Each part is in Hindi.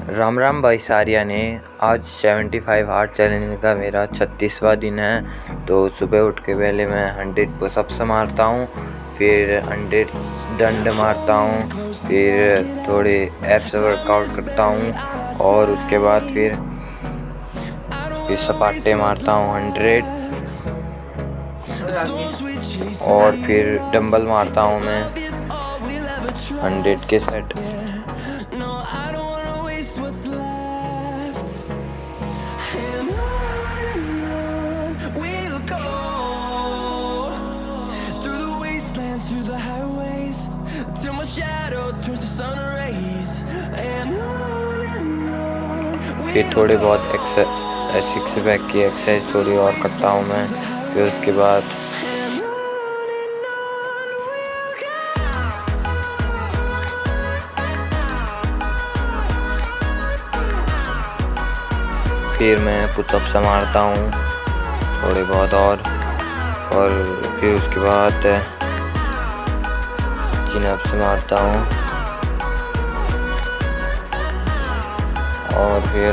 राम राम भाई सारिया ने। आज 75 हार्ट चैलेंज का मेरा 36वां दिन है। तो सुबह उठ के पहले मैं 100 पुशअप्स मारता हूँ, फिर 100 डंड मारता हूँ, फिर थोड़े एब्स वर्कआउट करता हूँ और उसके बाद फिर सपाटे मारता हूँ 100 और फिर डंबल मारता हूँ मैं 100 के सेट। फिर थोड़े बहुत सिक्स पैक की एक्सरसाइज थोड़ी और करता हूँ मैं। फिर उसके बाद फिर मैं पुशअप्स मारता हूँ थोड़े बहुत और फिर उसके बाद चिन-अप्स मारता हूँ और फिर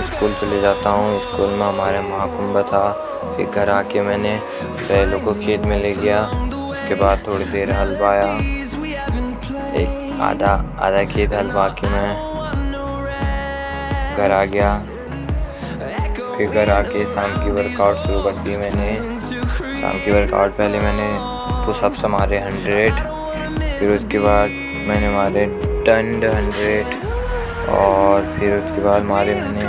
स्कूल चले जाता हूँ। स्कूल में हमारे महाकुंभ था। फिर घर आके मैंने बैलों को खेत में ले गया। उसके बाद थोड़ी देर हल बाया, एक आधा खेत हल बा के मैं घर आ गया। फिर घर आके शाम की वर्कआउट शुरू कर दी मैंने। शाम की वर्कआउट पहले मैंने पुशअप्स मारे 100, फिर उसके बाद मैंने मारे डंड 100 और फिर उसके बाद मारे मैंने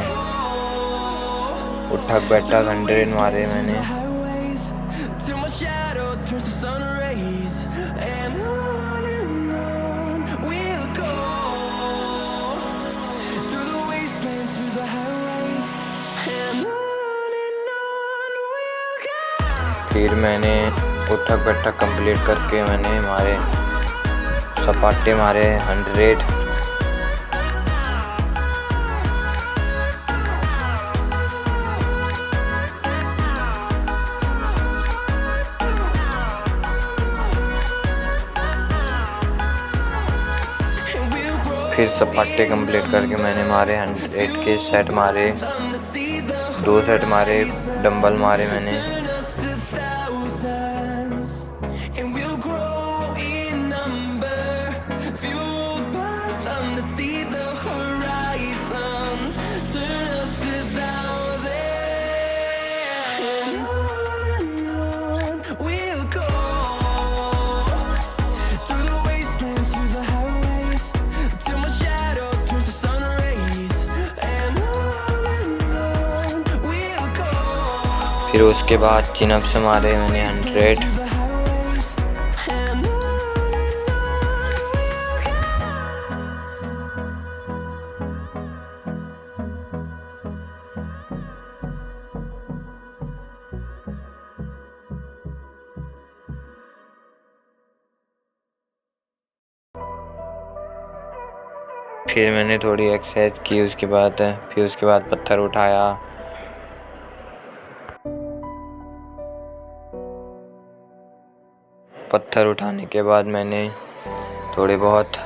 उठक बैठक 100 मारे मैंने। फिर मैंने उठक बैठक कंप्लीट करके मैंने मारे सपाटे मारे 100। फिर सपाटे कंप्लीट करके मैंने मारे 100 के सेट मारे, 2 सेट मारे, डंबल मारे मैंने। फिर उसके बाद चिन-अप्स मारे मैंने 100। फिर मैंने थोड़ी एक्सरसाइज की। फिर उसके बाद पत्थर उठाया। पत्थर उठाने के बाद मैंने थोड़े बहुत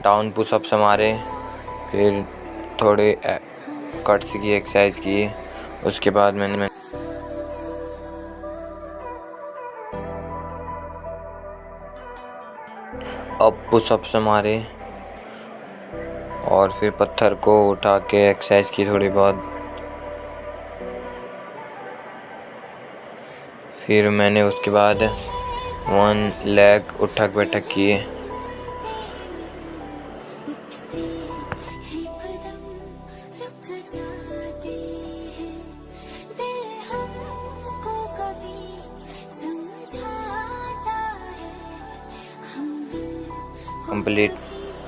डाउन पुशअप्स मारे, फिर थोड़े कट्स की एक्सरसाइज की। उसके बाद मैंने अप पुशअप्स मारे और फिर पत्थर को उठा के एक्सरसाइज की थोड़ी बहुत। फिर मैंने उसके बाद 1 लेग उठक बैठक किए। कंप्लीट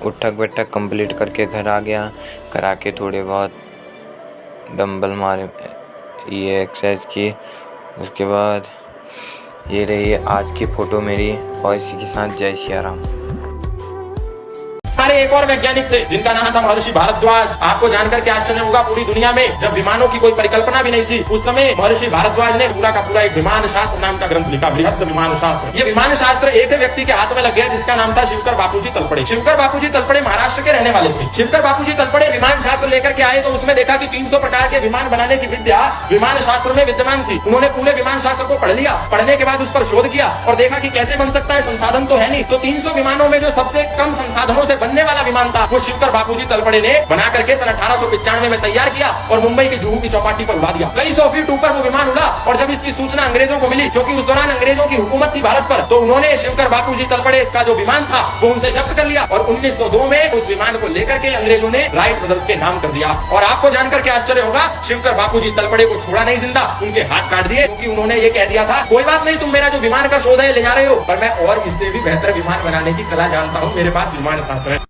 उठक बैठक कंप्लीट करके घर आ गया। घर आके थोड़े बहुत डंबल मारे, ये एक्सरसाइज की। उसके बाद ये रही आज की फ़ोटो मेरी और इसी के साथ जय सिया राम। हमारे एक और वैज्ञानिक थे जिनका नाम था महर्षि भारद्वाज। आपको जानकर के आश्चर्य होगा, पूरी दुनिया में जब विमानों की कोई परिकल्पना भी नहीं थी उस समय महर्षि भारद्वाज ने पूरा का पूरा एक विमान शास्त्र नाम का ग्रंथ लिखा, बृहद विमान शास्त्र। ये विमान शास्त्र एक व्यक्ति के हाथ में लग गया जिसका नाम था शिवकर बापूजी तलपड़े। शिवकर बापूजी तलपड़े महाराष्ट्र के रहने वाले थे। शिवकर बापूजी तलपड़े विमान शास्त्र लेकर के आए तो उसमें देखा कि 300 प्रकार के विमान बनाने की विद्या विमान शास्त्र में विद्यमान थी। उन्होंने पूरे विमान शास्त्र को पढ़ लिया, पढ़ने के बाद उस पर शोध किया और देखा कि कैसे बन सकता है, संसाधन तो है नहीं। तो 300 विमानों में जो सबसे कम संसाधनों से बनने वाला विमान था वो शिवकर बापूजी तलपड़े ने बना करके सन 1895 में तैयार किया और मुंबई की जुहू की चौपाटी पर उड़ा दिया। कई 100 फीट ऊपर वो विमान उड़ा और जब इसकी सूचना अंग्रेजों को मिली, क्योंकि उस दौरान अंग्रेजों की हुकूमत थी भारत पर, तो उन्होंने शिवकर बापूजी तलपड़े का जो विमान था वो उनसे जब्त कर लिया और 1902 में उस विमान को लेकर के अंग्रेजों ने राइट ब्रदर्स के नाम कर दिया। और आपको जानकर के आश्चर्य होगा, शिवकर बापूजी तलपड़े को छोड़ा नहीं जिंदा, उनके हाथ काट दिए, क्योंकि उन्होंने ये कह दिया था कोई बात नहीं, तुम मेरा जो विमान का शोध है ले जा रहे हो, पर मैं और इससे भी बेहतर विमान बनाने की कला जानता हूँ, मेरे पास विमान शास्त्र है।